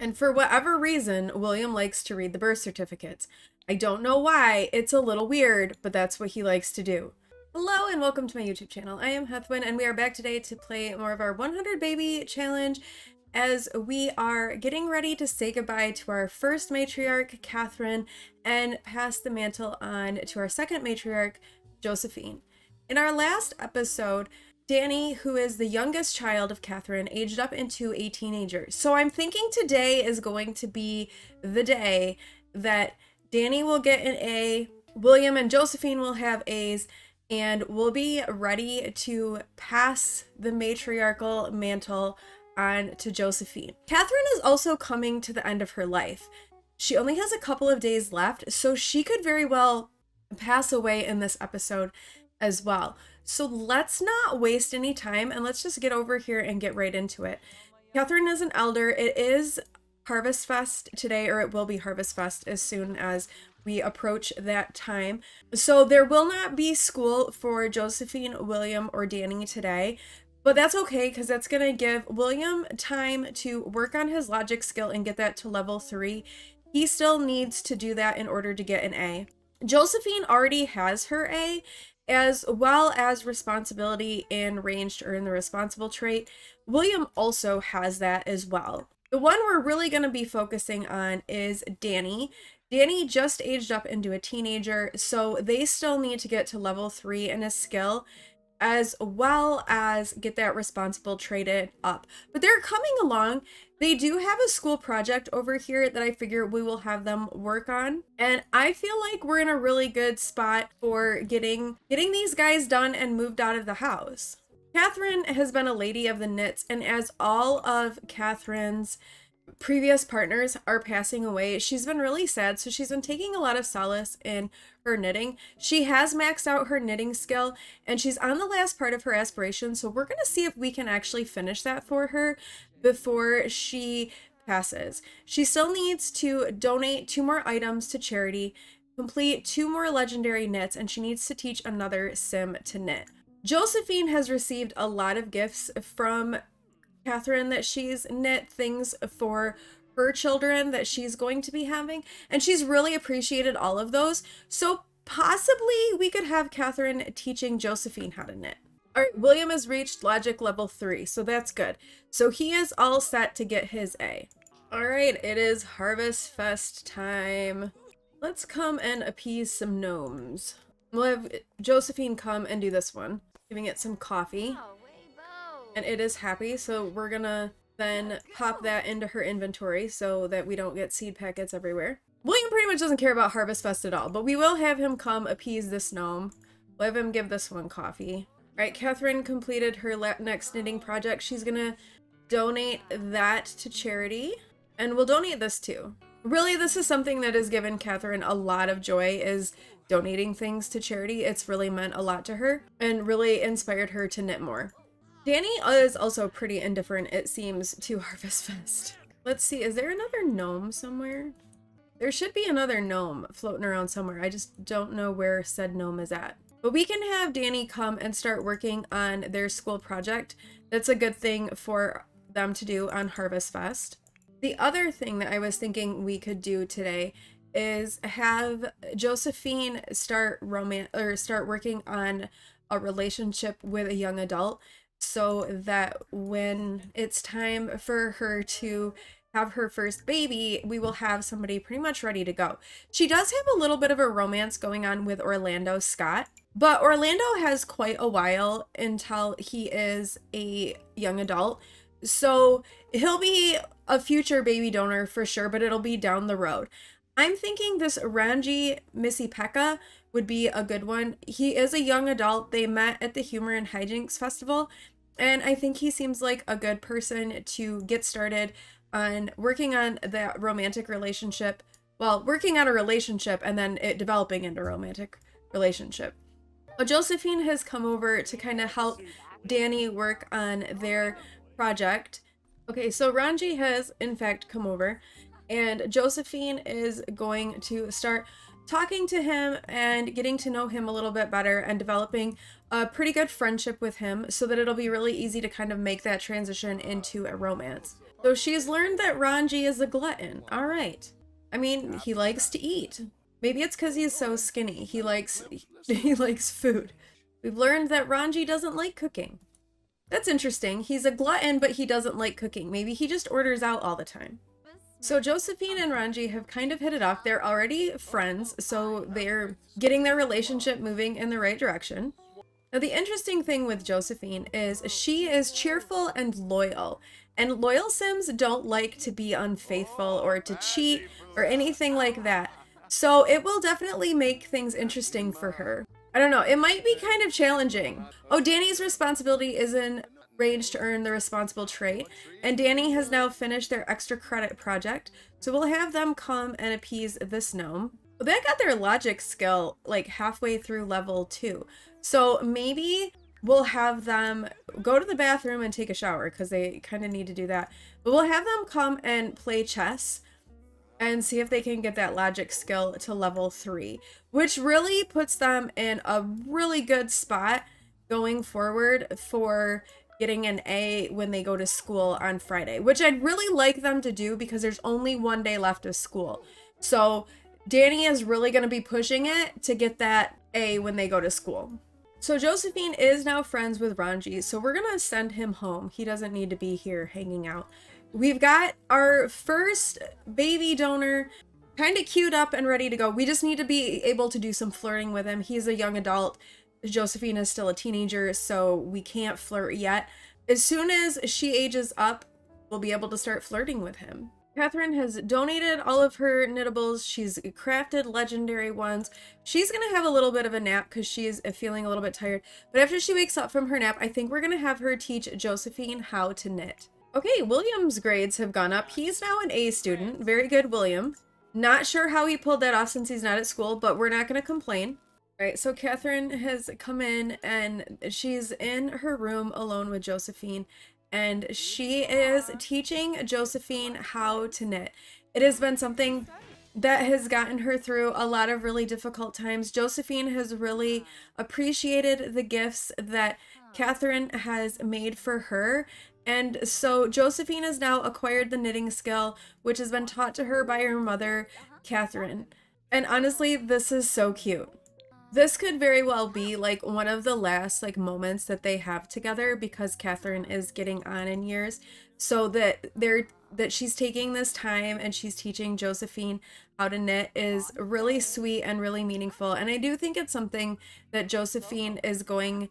And for whatever reason, William likes to read the birth certificates. I don't know why, it's a little weird, but that's what he likes to do. Hello and welcome to my YouTube channel. I am Heathwyn and we are back today to play more of our 100 baby challenge as we are getting ready to say goodbye to our first matriarch, Katharine, and pass the mantle on to our second matriarch, Josephine. In our last episode, Danny, who is the youngest child of Katharine, aged up into a teenager. So I'm thinking today is going to be the day that Danny will get an A, William and Josephine will have A's, and we'll be ready to pass the matriarchal mantle on to Josephine. Katharine is also coming to the end of her life. She only has a couple of days left, so she could very well pass away in this episode as well. So let's not waste any time and let's just get over here and get right into it. Katharine is an elder. It is Harvest Fest today, or it will be Harvest Fest as soon as we approach that time. So there will not be school for Josephine, William, or Danny today. But that's okay, because that's going to give William time to work on his logic skill and get that to level 3. He still needs to do that in order to get an A. Josephine already has her A, as well as responsibility and range to earn the responsible trait. William also has that as well. The one we're really going to be focusing on is Danny. Danny just aged up into a teenager, so they still need to get to level 3 in his skill, as well as get that responsible traded up. But they're coming along. They do have a school project over here that I figure we will have them work on. And I feel like we're in a really good spot for getting these guys done and moved out of the house. Katharine has been a lady of the knits, and as all of Katharine's previous partners are passing away, she's been really sad, so she's been taking a lot of solace in her knitting. She has maxed out her knitting skill and she's on the last part of her aspiration, so we're going to see if we can actually finish that for her before she passes. She still needs to donate 2 more items to charity, complete 2 more legendary knits, and she needs to teach another sim to knit. Josephine has received a lot of gifts from Katharine that she's knit things for her children that she's going to be having, and she's really appreciated all of those. So possibly we could have Katharine teaching Josephine how to knit. All right, William has reached logic level 3, so that's good. So he is all set to get his A. All right, it is Harvest Fest time. Let's come and appease some gnomes. We'll have Josephine come and do this one, giving it some coffee. And it is happy, so we're gonna then pop that into her inventory so that we don't get seed packets everywhere. William pretty much doesn't care about Harvest Fest at all, but we will have him come appease this gnome. We'll have him give this one coffee. All right, Katharine completed her next knitting project. She's gonna donate that to charity, and we'll donate this too. Really, this is something that has given Katharine a lot of joy, is donating things to charity. It's really meant a lot to her and really inspired her to knit more. Danny is also pretty indifferent, it seems, to Harvest Fest. Let's see, is there another gnome somewhere? There should be another gnome floating around somewhere. I just don't know where said gnome is at. But we can have Danny come and start working on their school project. That's a good thing for them to do on Harvest Fest. The other thing that I was thinking we could do today is have Josephine start working on a relationship with a young adult, so that when it's time for her to have her first baby, we will have somebody pretty much ready to go. She does have a little bit of a romance going on with Orlando Scott, but Orlando has quite a while until he is a young adult. So he'll be a future baby donor for sure, but it'll be down the road. I'm thinking this Ranji Missy Pekka would be a good one. He is a young adult. They met at the Humor and Hijinks Festival, and I think he seems like a good person to get started on working on that romantic relationship. Well, working on a relationship and then it developing into a romantic relationship. Josephine has come over to kind of help Danny work on their project. Okay, so Ranji has in fact come over, and Josephine is going to start talking to him and getting to know him a little bit better and developing a pretty good friendship with him so that it'll be really easy to kind of make that transition into a romance. So she's learned that Ranji is a glutton. All right. I mean, he likes to eat. Maybe it's because he's so skinny. He likes food. We've learned that Ranji doesn't like cooking. That's interesting. He's a glutton, but he doesn't like cooking. Maybe he just orders out all the time. So Josephine and Ranji have kind of hit it off. They're already friends, so they're getting their relationship moving in the right direction. Now, the interesting thing with Josephine is she is cheerful and loyal. And loyal Sims don't like to be unfaithful or to cheat or anything like that. So it will definitely make things interesting for her. I don't know, it might be kind of challenging. Oh, Danny's responsibility is in range to earn the responsible trait, and Danny has now finished their extra credit project, so we'll have them come and appease this gnome. Well, they got their logic skill like halfway through level 2, so maybe we'll have them go to the bathroom and take a shower because they kind of need to do that, but we'll have them come and play chess and see if they can get that logic skill to level 3, which really puts them in a really good spot going forward for getting an A when they go to school on Friday, which I'd really like them to do because there's only one day left of school. So Danny is really going to be pushing it to get that A when they go to school. So Josephine is now friends with Ranji, so we're going to send him home. He doesn't need to be here hanging out. We've got our first baby donor kind of queued up and ready to go. We just need to be able to do some flirting with him. He's a young adult. Josephine is still a teenager, so we can't flirt yet. As soon as she ages up, we'll be able to start flirting with him. Katharine has donated all of her knittables. She's crafted legendary ones. She's going to have a little bit of a nap because she's feeling a little bit tired. But after she wakes up from her nap, I think we're going to have her teach Josephine how to knit. Okay, William's grades have gone up. He's now an A student. Very good, William. Not sure how he pulled that off since he's not at school, but we're not going to complain. All right, so Katharine has come in and she's in her room alone with Josephine, and she is teaching Josephine how to knit. It has been something that has gotten her through a lot of really difficult times. Josephine has really appreciated the gifts that Katharine has made for her. And so Josephine has now acquired the knitting skill, which has been taught to her by her mother, Katharine. And honestly, this is so cute. This could very well be like one of the last like moments that they have together because Katharine is getting on in years. So that she's taking this time and she's teaching Josephine how to knit is really sweet and really meaningful. And I do think it's something that Josephine is going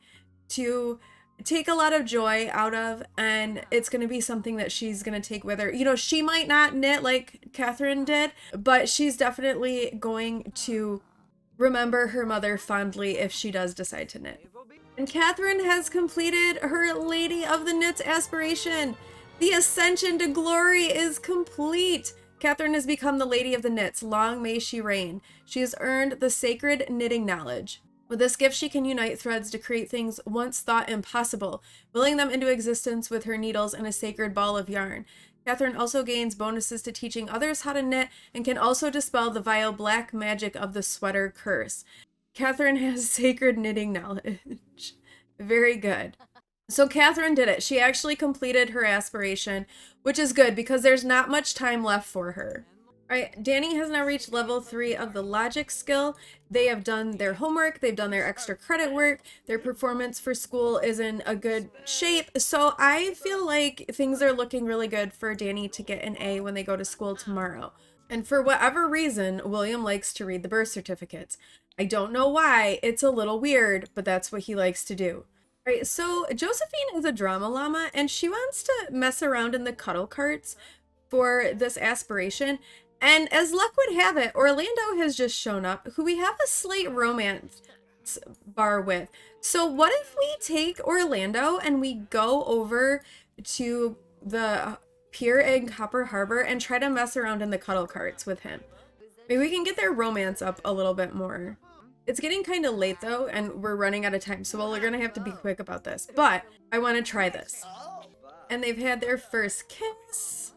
to take a lot of joy out of, and it's going to be something that she's going to take with her. You know, she might not knit like Katharine did, but she's definitely going to remember her mother fondly if she does decide to knit. And Katharine has completed her Lady of the Knits aspiration. The ascension to glory is complete. Katharine has become the Lady of the Knits. Long may she reign. She has earned the sacred knitting knowledge. With this gift, she can unite threads to create things once thought impossible, willing them into existence with her needles and a sacred ball of yarn. Katharine also gains bonuses to teaching others how to knit and can also dispel the vile black magic of the sweater curse. Katharine has sacred knitting knowledge. Very good. So Katharine did it. She actually completed her aspiration, which is good because there's not much time left for her. All right, Danny has now reached level 3 of the logic skill. They have done their homework, they've done their extra credit work, their performance for school is in a good shape. So I feel like things are looking really good for Danny to get an A when they go to school tomorrow. And for whatever reason, William likes to read the birth certificates. I don't know why, it's a little weird, but that's what he likes to do. All right, so Josephine is a drama llama and she wants to mess around in the cuddle carts for this aspiration. And as luck would have it, Orlando has just shown up, who we have a slight romance bar with. So what if we take Orlando and we go over to the pier in Copper Harbor and try to mess around in the cuddle carts with him? Maybe we can get their romance up a little bit more. It's getting kind of late though, and we're running out of time, so we're gonna have to be quick about this. But I want to try this. And they've had their first kiss.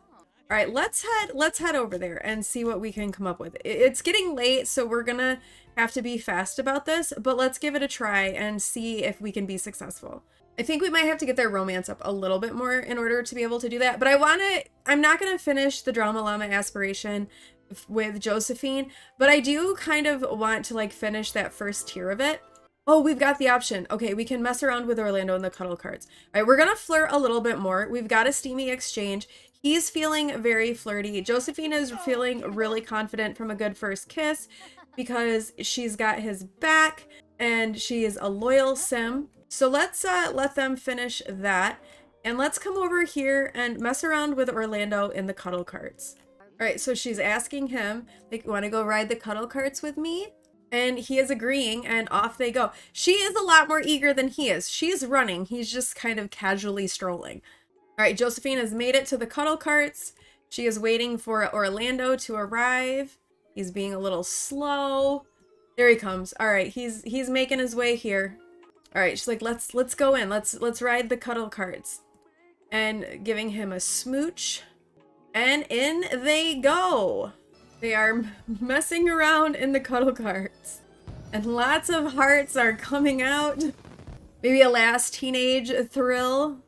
All right, let's head over there and see what we can come up with. It's getting late, so we're gonna have to be fast about this, but let's give it a try and see if we can be successful. I think we might have to get their romance up a little bit more in order to be able to do that, but I'm not gonna finish the Drama Llama aspiration with Josephine, but I do kind of want to like finish that first tier of it. Oh, we've got the option. Okay, we can mess around with Orlando in the cuddle cards. All right, we're gonna flirt a little bit more. We've got a steamy exchange. He's feeling very flirty. Josephine is feeling really confident from a good first kiss because she's got his back and she is a loyal sim. So let's let them finish that. And let's come over here and mess around with Orlando in the cuddle carts. All right, so she's asking him, like, want to go ride the cuddle carts with me? And he is agreeing, and off they go. She is a lot more eager than he is. She's running. He's just kind of casually strolling. All right, Josephine has made it to the cuddle carts. She is waiting for Orlando to arrive. He's being a little slow. There he comes. All right, he's making his way here. All right, she's like, let's go in. Let's ride the cuddle carts. And giving him a smooch. And in they go. They are messing around in the cuddle carts. And lots of hearts are coming out. Maybe a last teenage thrill.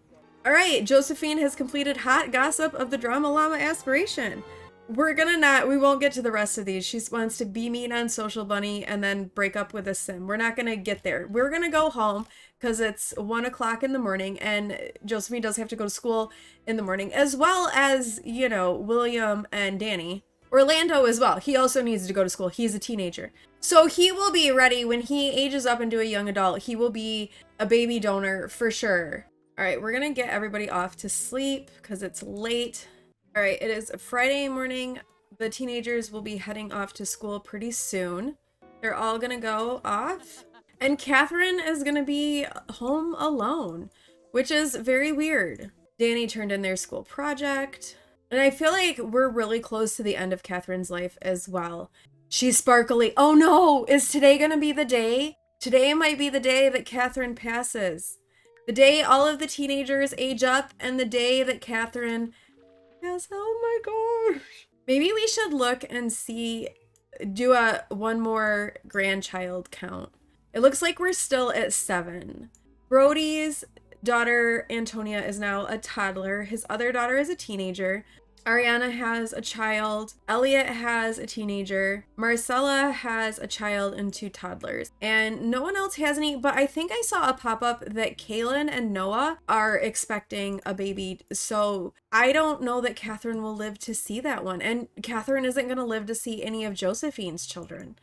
All right, Josephine has completed hot gossip of the Drama Llama aspiration. We won't get to the rest of these. She wants to be mean on Social Bunny and then break up with a sim. We're not gonna get there. We're gonna go home because it's 1 o'clock in the morning and Josephine does have to go to school in the morning, as well as, you know, William and Danny. Orlando as well. He also needs to go to school. He's a teenager. So he will be ready when he ages up into a young adult. He will be a baby donor for sure. All right, we're gonna get everybody off to sleep because it's late. All right, it is a Friday morning. The teenagers will be heading off to school pretty soon. They're all gonna go off. And Katharine is gonna be home alone, which is very weird. Danny turned in their school project. And I feel like we're really close to the end of Katharine's life as well. She's sparkly. Oh no, is today gonna be the day? Today might be the day that Katharine passes. The day all of the teenagers age up and the day that Katharine has, oh my gosh. Maybe we should look and do one more grandchild count. It looks like we're still at 7. Brody's daughter, Antonia, is now a toddler. His other daughter is a teenager. Ariana has a child. Elliot has a teenager. Marcella has a child and 2 toddlers. And no one else has any, but I think I saw a pop-up that Kaylin and Noah are expecting a baby. So I don't know that Katharine will live to see that one. And Katharine isn't going to live to see any of Josephine's children.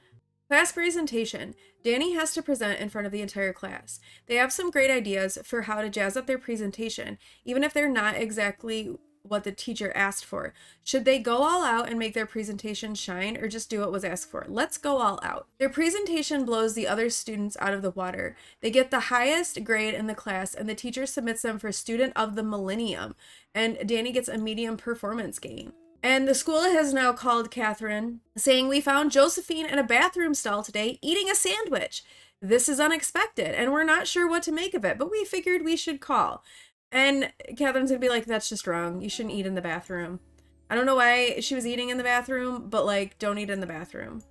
Class presentation. Danny has to present in front of the entire class. They have some great ideas for how to jazz up their presentation, even if they're not exactly what the teacher asked for. Should they go all out and make their presentation shine or just do what was asked for? Let's go all out. Their presentation blows the other students out of the water. They get the highest grade in the class and the teacher submits them for Student of the Millennium, and Danny gets a medium performance gain. And the school has now called Katharine, saying, we found Josephine in a bathroom stall today eating a sandwich. This is unexpected and we're not sure what to make of it, but we figured we should call. And Katharine's gonna be like, that's just wrong. You shouldn't eat in the bathroom. I don't know why she was eating in the bathroom, but like, don't eat in the bathroom.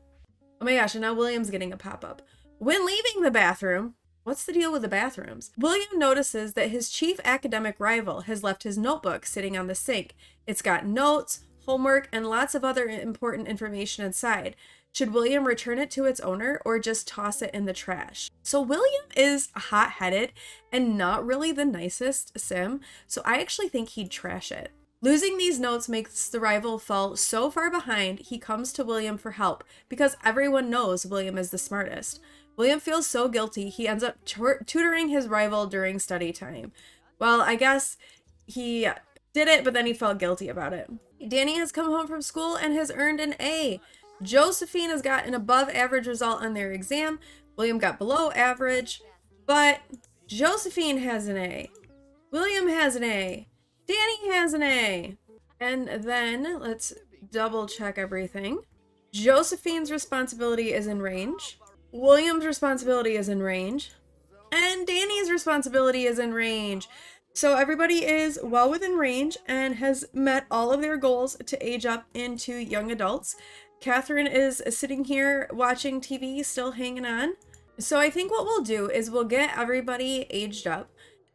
Oh my gosh, and now William's getting a pop-up. When leaving the bathroom, what's the deal with the bathrooms? William notices that his chief academic rival has left his notebook sitting on the sink. It's got notes, homework, and lots of other important information inside. Should William return it to its owner or just toss it in the trash? So William is hot-headed and not really the nicest sim, so I actually think he'd trash it. Losing these notes makes the rival fall so far behind, he comes to William for help because everyone knows William is the smartest. William feels so guilty, he ends up tutoring his rival during study time. Well, I guess he did it, but then he felt guilty about it. Danny has come home from school and has earned an A. Josephine has got an above average result on their exam. William got below average, but Josephine has an A. William has an A. Danny has an A. And then let's double check everything. Josephine's responsibility is in range. William's responsibility is in range. And Danny's responsibility is in range. So everybody is well within range and has met all of their goals to age up into young adults. Katharine is sitting here watching TV, still hanging on. So I think what we'll do is we'll get everybody aged up.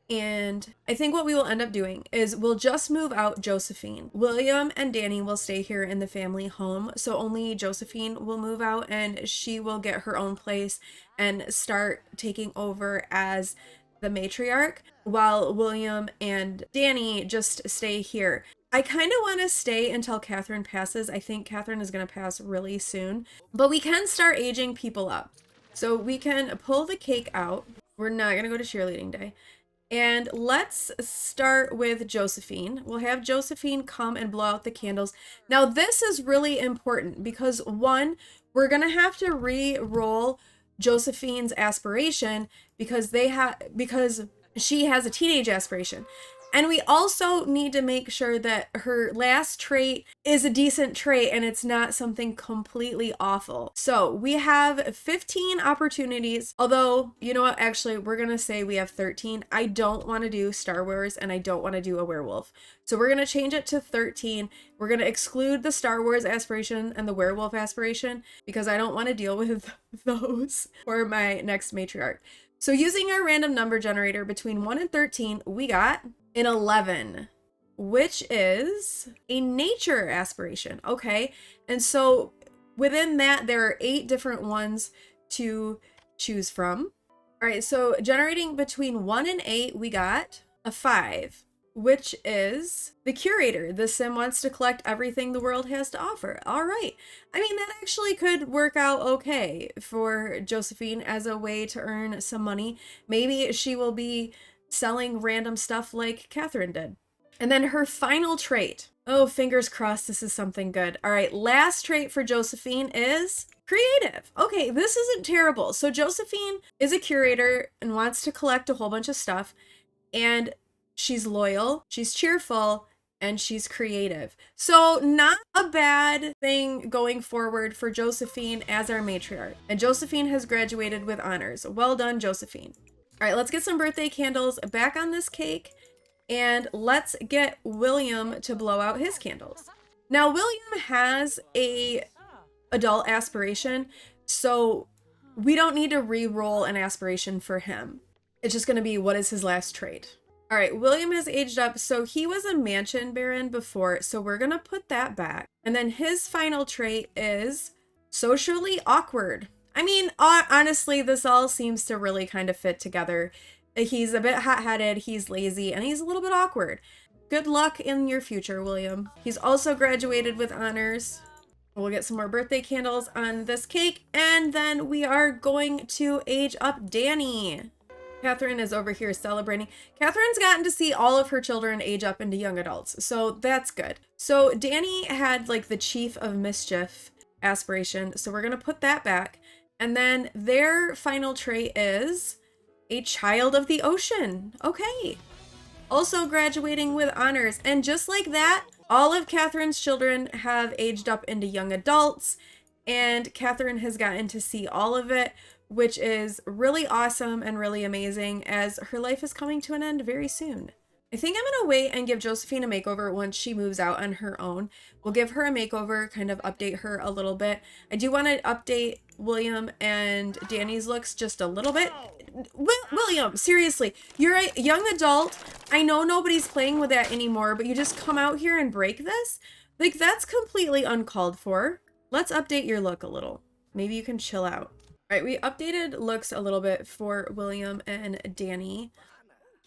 And I think what we will end up doing is we'll just move out Josephine. William and Danny will stay here in the family home. So only Josephine will move out and she will get her own place and start taking over as the matriarch, while William and Danny just stay here. I kind of want to stay until Katharine passes. I think Katharine is going to pass really soon, but we can start aging people up. So we can pull the cake out. We're not going to go to cheerleading day. And let's start with Josephine. We'll have Josephine come and blow out the candles. Now, this is really important because one, we're going to have to re-roll Josephine's aspiration because she has a teenage aspiration. And we also need to make sure that her last trait is a decent trait and it's not something completely awful. So we have 15 opportunities, although, you know what, actually, we're going to say we have 13. I don't want to do Star Wars and I don't want to do a werewolf. So we're going to change it to 13. We're going to exclude the Star Wars aspiration and the werewolf aspiration because I don't want to deal with those for my next matriarch. So using our random number generator between 1 and 13, we got an 11, which is a nature aspiration. Okay. And so within that, there are 8 different ones to choose from. All right. So generating between 1 and 8, we got a 5, which is the curator. The sim wants to collect everything the world has to offer. All right. I mean, that actually could work out okay for Josephine as a way to earn some money. Maybe she will be selling random stuff like Katharine did. And then her final trait. Oh, fingers crossed this is something good. All right, last trait for Josephine is creative. Okay, this isn't terrible. So Josephine is a curator and wants to collect a whole bunch of stuff. And she's loyal, she's cheerful, and she's creative. So not a bad thing going forward for Josephine as our matriarch. And Josephine has graduated with honors. Well done, Josephine. All right, let's get some birthday candles back on this cake and let's get William to blow out his candles. Now, William has a adult aspiration, so we don't need to re-roll an aspiration for him. It's just going to be what is his last trait. All right, William has aged up, so he was a mansion baron before, so we're going to put that back. And then his final trait is socially awkward. I mean, honestly, this all seems to really kind of fit together. He's a bit hot-headed, he's lazy, and he's a little bit awkward. Good luck in your future, William. He's also graduated with honors. We'll get some more birthday candles on this cake, and then we are going to age up Danny. Katharine is over here celebrating. Katharine's gotten to see all of her children age up into young adults, so that's good. So Danny had like the Chief of Mischief aspiration, so we're going to put that back. And then their final trait is a child of the ocean. Okay. Also graduating with honors. And just like that, all of Katharine's children have aged up into young adults. And Katharine has gotten to see all of it, which is really awesome and really amazing as her life is coming to an end very soon. I think I'm going to wait and give Josephine a makeover once she moves out on her own. We'll give her a makeover, kind of update her a little bit. I do want to update William and Danny's looks just a little bit. William, seriously, you're a young adult. I know nobody's playing with that anymore, but you just come out here and break this? Like, that's completely uncalled for. Let's update your look a little. Maybe you can chill out. All right, we updated looks a little bit for William and Danny.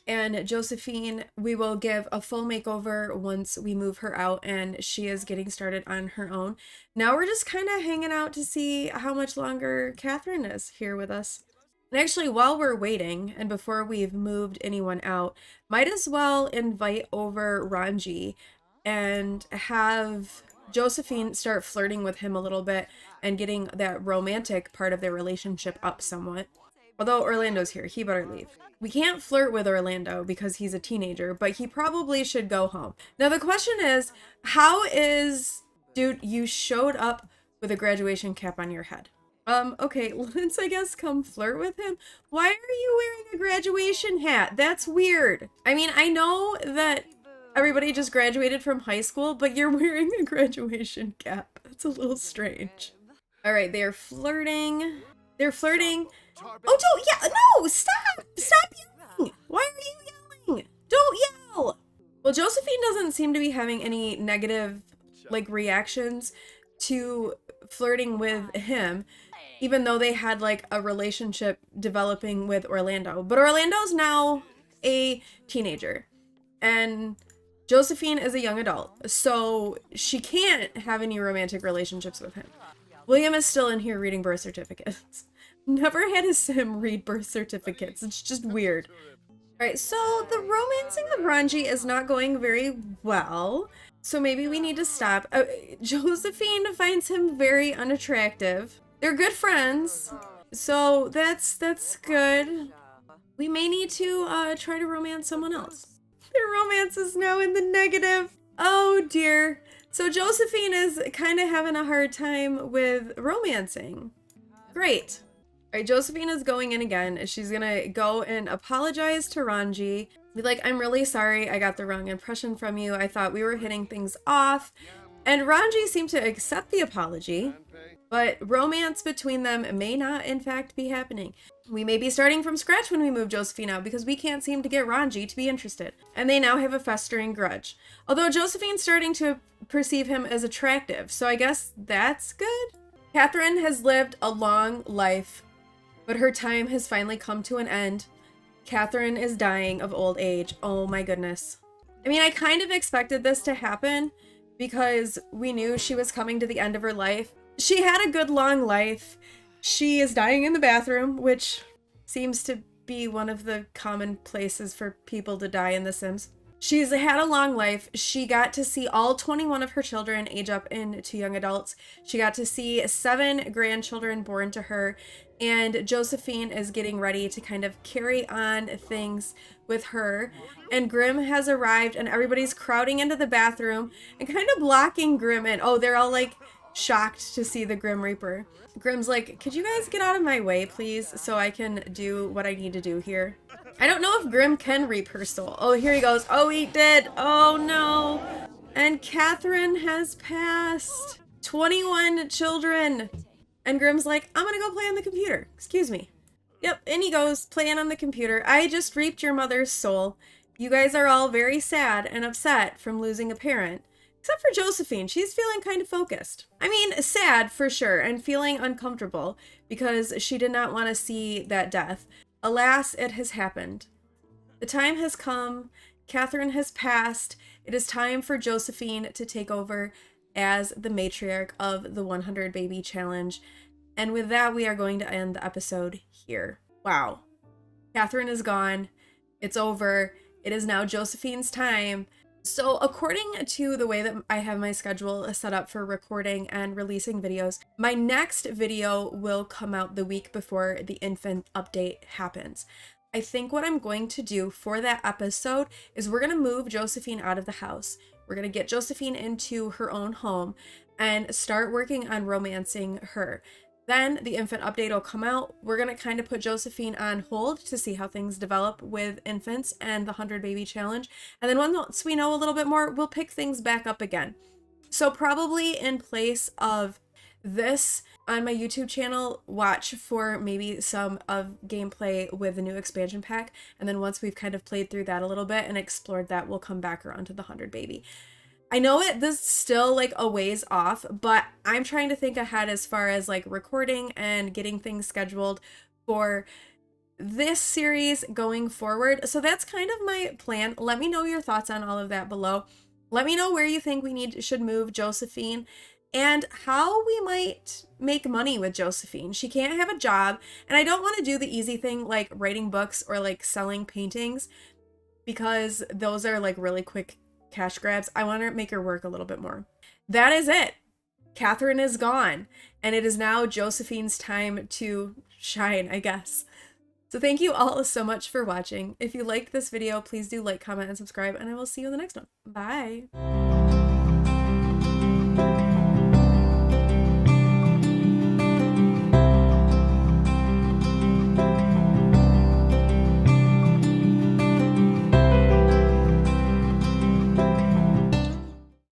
And Josephine, we will give a full makeover once we move her out and she is getting started on her own. Now we're just kind of hanging out to see how much longer Katharine is here with us. And actually, while we're waiting and before we've moved anyone out, might as well invite over Ranji and have Josephine start flirting with him a little bit and getting that romantic part of their relationship up somewhat. Although Orlando's here, he better leave. We can't flirt with Orlando because he's a teenager, but he probably should go home. Now the question is, how is... Dude, you showed up with a graduation cap on your head. Okay, let's, I guess, come flirt with him. Why are you wearing a graduation hat? That's weird. I mean, I know that everybody just graduated from high school, but you're wearing a graduation cap. That's a little strange. All right, they are flirting. They're flirting. Oh, don't, yeah, no, stop! Stop yelling! Why are you yelling? Don't yell! Well, Josephine doesn't seem to be having any negative, like, reactions to flirting with him, even though they had, like, a relationship developing with Orlando. But Orlando's now a teenager, and Josephine is a young adult, so she can't have any romantic relationships with him. William is still in here reading birth certificates. Never had a sim read birth certificates. It's just weird. Alright, so the romancing of Ranji is not going very well, so maybe we need to stop. Josephine finds him very unattractive. They're good friends, so that's good. We may need to try to romance someone else. Their romance is now in the negative. Oh dear. So Josephine is kind of having a hard time with romancing. Great. All right, Josephine is going in again. She's gonna go and apologize to Ranji. Be like, I'm really sorry I got the wrong impression from you. I thought we were hitting things off. And Ranji seemed to accept the apology, but romance between them may not in fact be happening. We may be starting from scratch when we move Josephine out because we can't seem to get Ranji to be interested. And they now have a festering grudge. Although Josephine's starting to perceive him as attractive, so I guess that's good. Katharine has lived a long life, but her time has finally come to an end. Katharine is dying of old age. Oh my goodness. I mean, I kind of expected this to happen because we knew she was coming to the end of her life. She had a good long life. She is dying in the bathroom, which seems to be one of the common places for people to die in The Sims. She's had a long life. She got to see all 21 of her children age up into young adults. She got to see 7 grandchildren born to her, and Josephine is getting ready to kind of carry on things with her. And Grimm has arrived, and everybody's crowding into the bathroom and kind of blocking Grimm in. Oh, they're all like shocked to see the Grim Reaper. Grimm's like, could you guys get out of my way, please, so I can do what I need to do here? I don't know if Grimm can reap her soul. Oh, here he goes. Oh, he did. Oh, no. And Katharine has passed. 21 children. And Grimm's like, I'm gonna go play on the computer. Excuse me. Yep, and he goes, playing on the computer. I just reaped your mother's soul. You guys are all very sad and upset from losing a parent. Except for Josephine, she's feeling kind of focused. I mean, sad for sure, and feeling uncomfortable because she did not want to see that death. Alas, it has happened. The time has come. Katharine has passed. It is time for Josephine to take over as the matriarch of the 100 Baby Challenge. And with that, we are going to end the episode here. Wow. Katharine is gone. It's over. It is now Josephine's time. So according to the way that I have my schedule set up for recording and releasing videos, my next video will come out the week before the infant update happens. I think what I'm going to do for that episode is we're going to move Josephine out of the house. We're going to get Josephine into her own home and start working on romancing her. Then the infant update will come out. We're going to kind of put Josephine on hold to see how things develop with infants and the 100 Baby Challenge. And then once we know a little bit more, we'll pick things back up again. So probably in place of this on my YouTube channel, watch for maybe some of gameplay with the new expansion pack. And then once we've kind of played through that a little bit and explored that, we'll come back around to the 100 Baby. I know this is still like a ways off, but I'm trying to think ahead as far as like recording and getting things scheduled for this series going forward. So that's kind of my plan. Let me know your thoughts on all of that below. Let me know where you think we should move Josephine and how we might make money with Josephine. She can't have a job, and I don't want to do the easy thing like writing books or like selling paintings because those are like really quick cash grabs. I want to make her work a little bit more. That is it. Katharine is gone, and it is now Josephine's time to shine, I guess. So thank you all so much for watching. If you liked this video, please do like, comment, and subscribe, and I will see you in the next one. Bye.